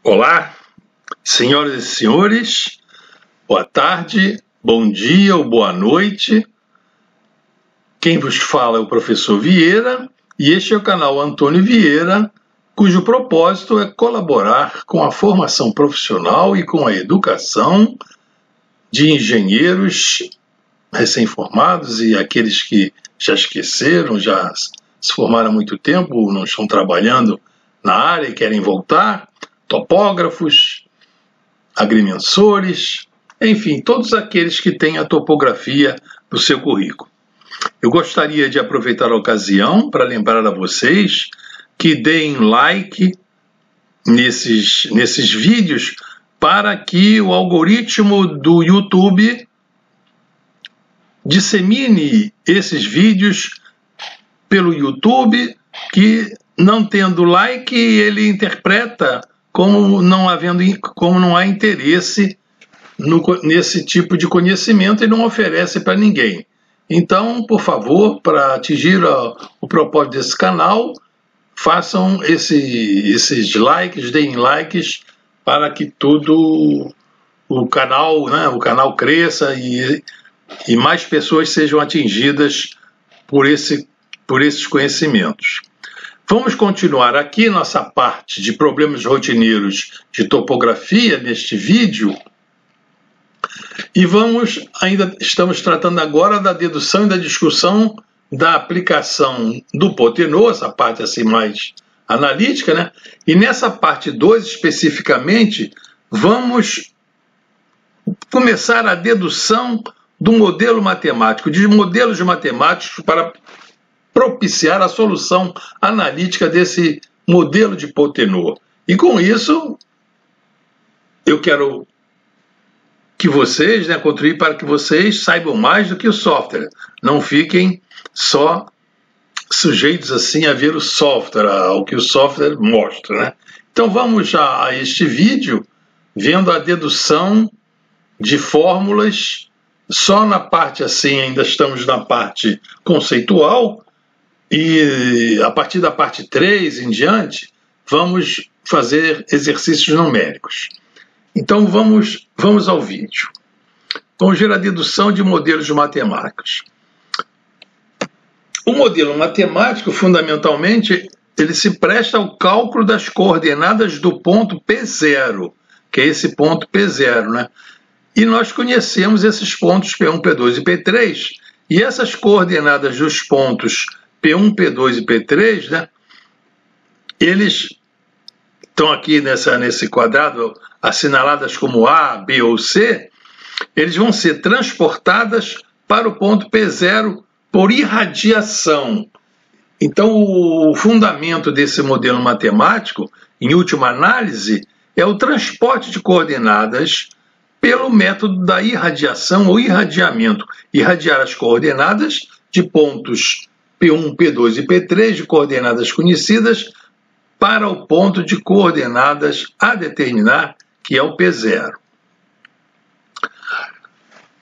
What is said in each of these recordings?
Olá, senhoras e senhores, boa tarde, bom dia ou boa noite. Quem vos fala é o professor Vieira e este é o canal Antônio Vieira, cujo propósito é colaborar com a formação profissional e com a educação de engenheiros recém-formados e aqueles que já esqueceram, já se formaram há muito tempo, não estão trabalhando na área e querem voltar, topógrafos, agrimensores, enfim, todos aqueles que têm a topografia no seu currículo. Eu gostaria de aproveitar a ocasião para lembrar a vocês que deem like nesses vídeos para que o algoritmo do YouTube dissemine esses vídeos pelo YouTube, que não tendo like ele interpreta como não há interesse nesse tipo de conhecimento e não oferece para ninguém. Então, por favor, para atingir o propósito desse canal, façam esses likes, deem likes para que o canal cresça e mais pessoas sejam atingidas por esses conhecimentos. Vamos continuar aqui nossa parte de problemas rotineiros de topografia neste vídeo e estamos tratando agora da dedução e da discussão da aplicação do hipotenusa, essa parte assim mais analítica, né? E nessa parte 2 especificamente, vamos começar a dedução do modelo matemático, de modelos matemáticos para propiciar a solução analítica desse modelo de hipotenusa. E com isso, eu quero que vocês, contribuir para que vocês saibam mais do que o software. Não fiquem só sujeitos assim a ver o software, ao que o software mostra, né? Então vamos a este vídeo vendo a dedução de fórmulas. Só na parte assim, ainda estamos na parte conceitual, e a partir da parte 3 em diante, vamos fazer exercícios numéricos. Então vamos ao vídeo. Vamos ver a dedução de modelos matemáticos. O modelo matemático, fundamentalmente, ele se presta ao cálculo das coordenadas do ponto P0, que é esse ponto P0, né? E nós conhecemos esses pontos P1, P2 e P3, e essas coordenadas dos pontos P1, P2 e P3, né, eles estão aqui nesse quadrado assinaladas como A, B ou C, eles vão ser transportadas para o ponto P0 por irradiação. Então, o fundamento desse modelo matemático, em última análise, é o transporte de coordenadas pelo método da irradiação ou irradiamento. Irradiar as coordenadas de pontos P1, P2 e P3, de coordenadas conhecidas, para o ponto de coordenadas a determinar, que é o P0.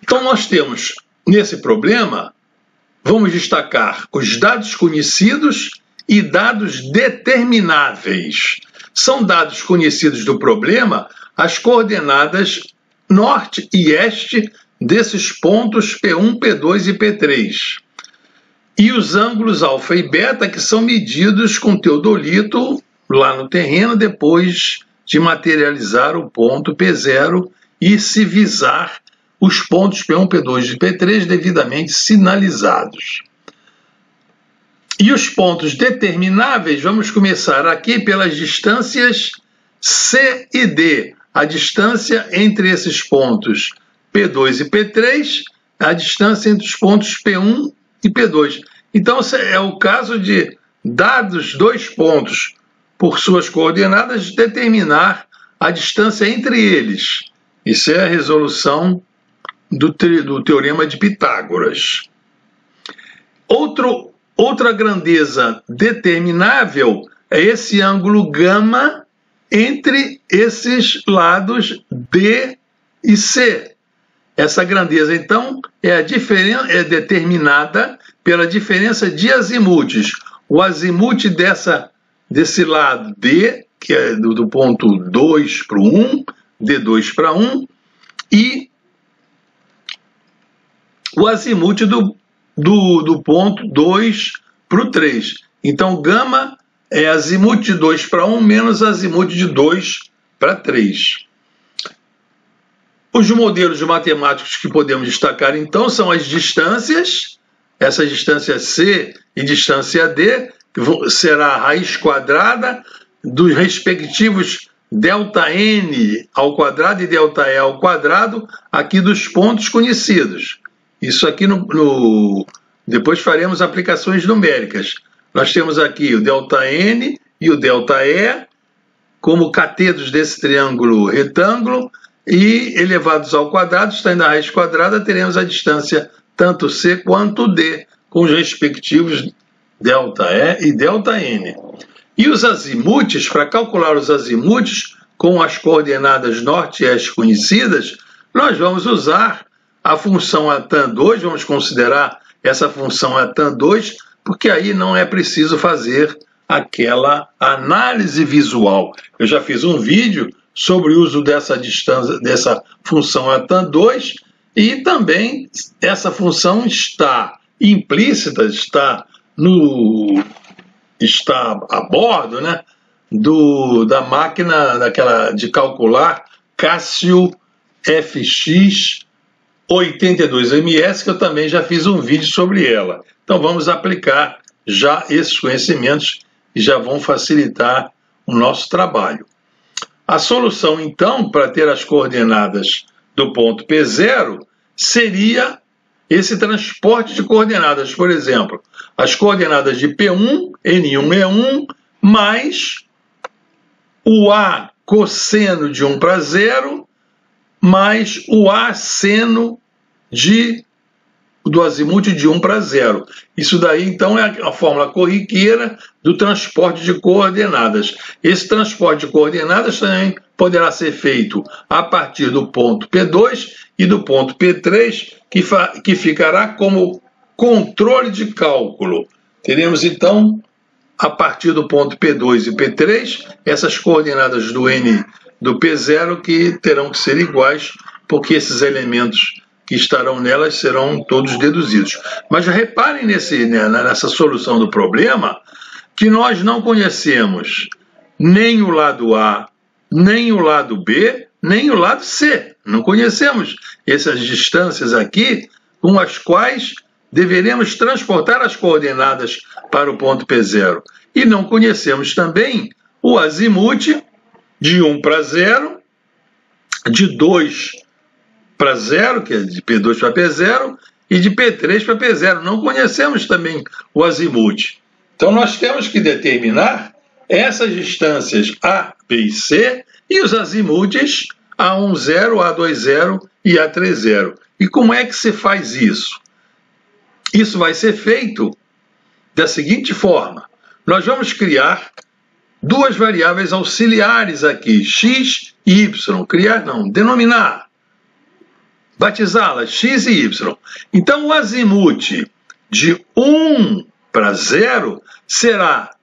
Então, nós temos, nesse problema, vamos destacar os dados conhecidos e dados determináveis. São dados conhecidos do problema as coordenadas norte e este desses pontos P1, P2 e P3. E os ângulos alfa e beta, que são medidos com teodolito lá no terreno, depois de materializar o ponto P0 e se visar os pontos P1, P2 e P3 devidamente sinalizados. E os pontos determináveis, vamos começar aqui pelas distâncias C e D. A distância entre esses pontos P2 e P3, a distância entre os pontos P1 e P2. Então, é o caso de, dados dois pontos por suas coordenadas, determinar a distância entre eles. Isso é a resolução do Teorema de Pitágoras. Outra grandeza determinável é esse ângulo gama entre esses lados D e C. Essa grandeza, então, é determinada pela diferença de azimutes. O azimute desse lado D que é do ponto 2 para o 1, D2 para 1, e o azimuth do ponto 2 para o 3. Então, gama é azimuth de 2 para 1 menos azimuth de 2 para 3. Os modelos matemáticos que podemos destacar, então, são as distâncias, essa distância C e distância D, que será a raiz quadrada dos respectivos ΔN ao quadrado e ΔE ao quadrado, aqui dos pontos conhecidos. Isso aqui, depois faremos aplicações numéricas. Nós temos aqui o ΔN e o ΔE como catetos desse triângulo retângulo, e elevados ao quadrado, estando a raiz quadrada, teremos a distância tanto C quanto D, com os respectivos ΔE e ΔN. E os azimuths, para calcular os azimuths com as coordenadas norte e oeste conhecidas, nós vamos usar a função atan2, vamos considerar essa função atan2, porque aí não é preciso fazer aquela análise visual. Eu já fiz um vídeo sobre o uso dessa função atan2, e também essa função está implícita, está a bordo, né, da máquina de calcular Casio FX 82MS, que eu também já fiz um vídeo sobre ela. Então vamos aplicar já esses conhecimentos que já vão facilitar o nosso trabalho. A solução, então, para ter as coordenadas do ponto P0 seria esse transporte de coordenadas. Por exemplo, as coordenadas de P1, N1 é 1, mais o A cosseno de 1 para 0, mais o A seno do azimuth de 1 para 0. Isso daí, então, é a fórmula corriqueira do transporte de coordenadas. Esse transporte de coordenadas também poderá ser feito a partir do ponto P2 e do ponto P3, que ficará como controle de cálculo. Teremos, então, a partir do ponto P2 e P3, essas coordenadas do N do P0 que terão que ser iguais, porque esses elementos que estarão nelas serão todos deduzidos. Mas reparem nessa solução do problema que nós não conhecemos nem o lado A, nem o lado B, nem o lado C. Não conhecemos essas distâncias aqui com as quais deveremos transportar as coordenadas para o ponto P0. E não conhecemos também o azimuth de 1 para 0, de 2 para 0, que é de P2 para P0, e de P3 para P0. Não conhecemos também o azimuth. Então nós temos que determinar essas distâncias A, B e C e os azimuths A10, A20 e A30. E como é que se faz isso? Isso vai ser feito da seguinte forma. Nós vamos criar duas variáveis auxiliares aqui, x e y. Criar não, denominar. Batizá-las, x e y. Então o azimuth de 1 para 0 será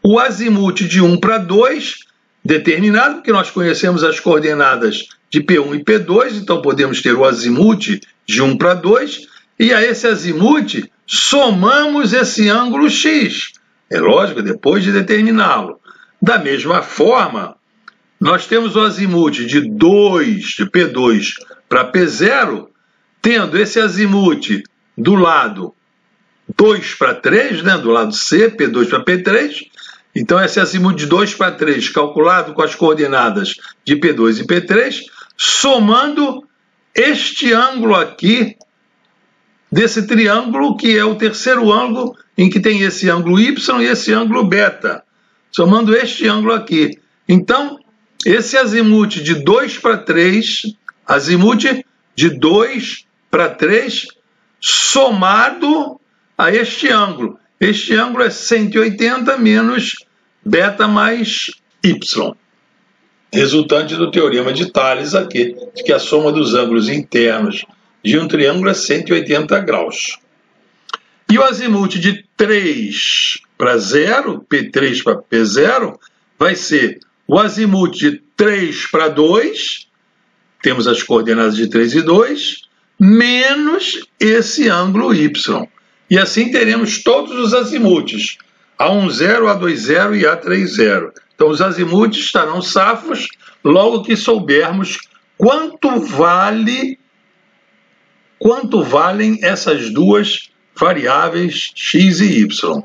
o azimuth de 1 para 2, determinado, porque nós conhecemos as coordenadas de P1 e P2, então podemos ter o azimuth de 1 para 2, e a esse azimuth somamos esse ângulo x. É lógico, depois de determiná-lo. Da mesma forma, nós temos o azimuth de P2 para P0, tendo esse azimuth do lado 2 para 3, né, do lado C, P2 para P3. Então, esse azimuth de 2 para 3, calculado com as coordenadas de P2 e P3, somando este ângulo aqui, desse triângulo, que é o terceiro ângulo, em que tem esse ângulo Y e esse ângulo beta. Somando este ângulo aqui. Então, esse azimuth de 2 para 3, azimuth de 2 para 3, somado a este ângulo. Este ângulo é 180 menos beta mais y. Resultante do teorema de Tales aqui, de que a soma dos ângulos internos de um triângulo é 180 graus. E o azimuth de 3 para 0, P3 para P0, vai ser o azimuth de 3 para 2, temos as coordenadas de 3 e 2, menos esse ângulo Y. E assim teremos todos os azimuths, A10, A20 e A30. Então os azimuths estarão safos logo que soubermos quanto valem essas duas variáveis x e y.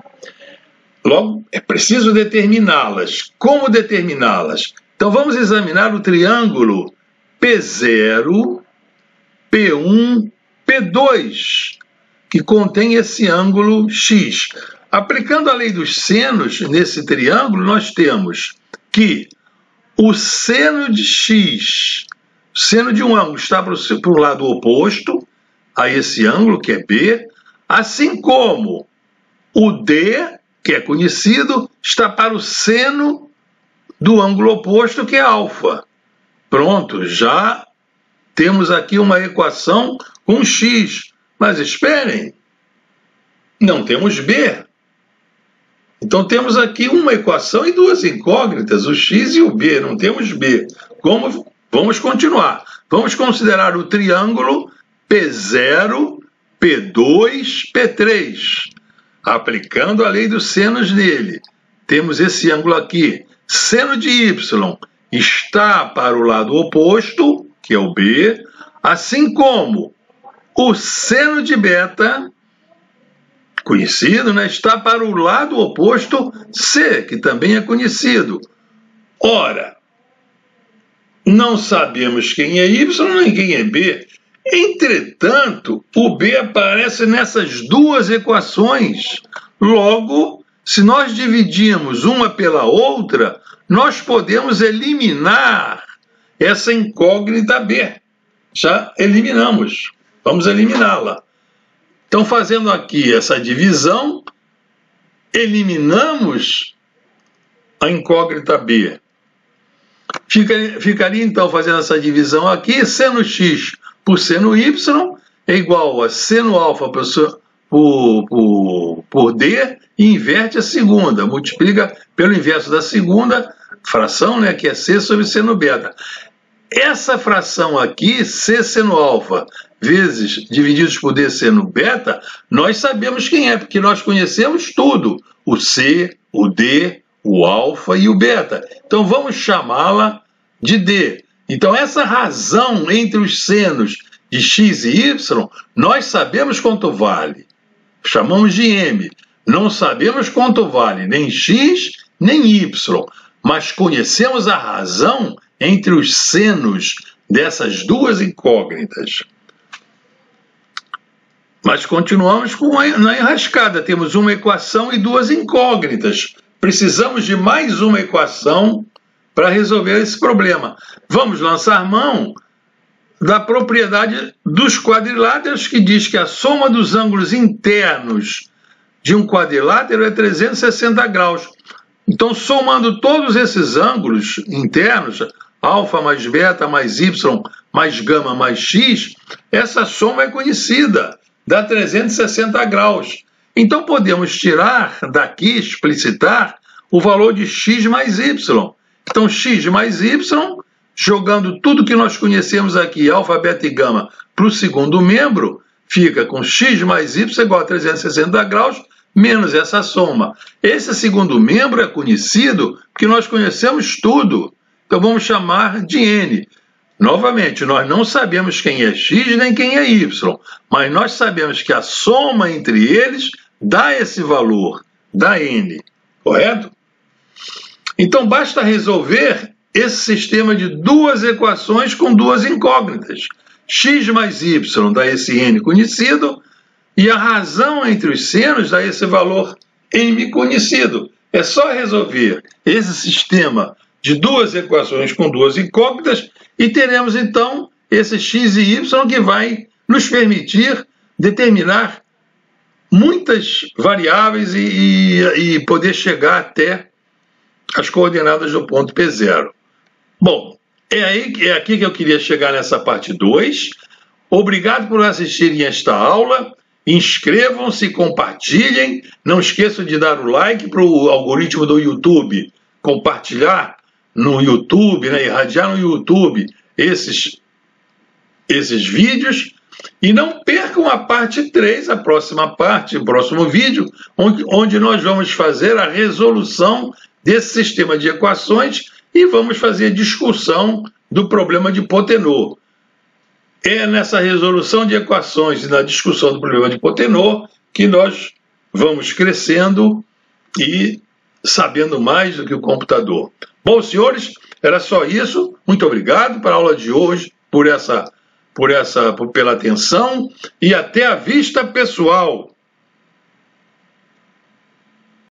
Logo, é preciso determiná-las. Como determiná-las? Então vamos examinar o triângulo P0, P1, P2, que contém esse ângulo x. Aplicando a lei dos senos nesse triângulo, nós temos que o seno de x, o seno de um ângulo está para o lado oposto a esse ângulo, que é B, assim como o D, que é conhecido, está para o seno do ângulo oposto, que é alfa. Pronto, já temos aqui uma equação com x. Mas esperem, não temos B. Então temos aqui uma equação e duas incógnitas, o x e o B, não temos B. Como? Vamos continuar. Vamos considerar o triângulo P0, P2, P3. Aplicando a lei dos senos nele, temos esse ângulo aqui. Seno de y está para o lado oposto, que é o B, assim como o seno de beta, conhecido, né, está para o lado oposto, C, que também é conhecido. Ora, não sabemos quem é Y nem quem é B. Entretanto, o B aparece nessas duas equações. Logo, se nós dividirmos uma pela outra, nós podemos eliminar essa incógnita B. Já eliminamos. Vamos eliminá-la. Então, fazendo aqui essa divisão, eliminamos a incógnita B. Ficaria, então, fazendo essa divisão aqui, seno x por seno y é igual a seno alfa por D e inverte a segunda. Multiplica pelo inverso da segunda fração, né, que é C sobre seno beta. Essa fração aqui, C seno alfa vezes divididos por D seno beta, nós sabemos quem é, porque nós conhecemos tudo. O C, o D, o alfa e o beta. Então vamos chamá-la de D. Então essa razão entre os senos de x e y, nós sabemos quanto vale. Chamamos de M. Não sabemos quanto vale nem x nem y, mas conhecemos a razão entre os senos dessas duas incógnitas. Mas continuamos na enrascada. Temos uma equação e duas incógnitas. Precisamos de mais uma equação para resolver esse problema. Vamos lançar mão da propriedade dos quadriláteros, que diz que a soma dos ângulos internos de um quadrilátero é 360 graus. Então, somando todos esses ângulos internos, alfa mais beta mais y mais gama mais x, essa soma é conhecida, dá 360 graus. Então, podemos tirar daqui, explicitar, o valor de x mais y. Então, x mais y, jogando tudo que nós conhecemos aqui, alfa, beta e gama, para o segundo membro, fica com x mais y igual a 360 graus, menos essa soma. Esse segundo membro é conhecido porque nós conhecemos tudo. Então, vamos chamar de n. Novamente, nós não sabemos quem é x nem quem é y, mas nós sabemos que a soma entre eles dá esse valor, dá n. Correto? Então, basta resolver esse sistema de duas equações com duas incógnitas. X mais y dá esse n conhecido e a razão entre os senos dá esse valor m conhecido. É só resolver esse sistema de duas equações com duas incógnitas e teremos, então, esse x e y que vai nos permitir determinar muitas variáveis e poder chegar até as coordenadas do ponto P0. Bom, é aqui que eu queria chegar nessa parte 2. Obrigado por assistirem esta aula. Inscrevam-se, compartilhem. Não esqueçam de dar o like para o algoritmo do YouTube compartilhar no YouTube, né, irradiar no YouTube esses vídeos. E não percam a parte 3, a próxima parte, o próximo vídeo, onde nós vamos fazer a resolução desse sistema de equações e vamos fazer a discussão do problema de Potenot. É nessa resolução de equações e na discussão do problema de Potenot que nós vamos crescendo e sabendo mais do que o computador. Bom, senhores, era só isso. Muito obrigado pela aula de hoje, pela atenção, e até a vista, pessoal.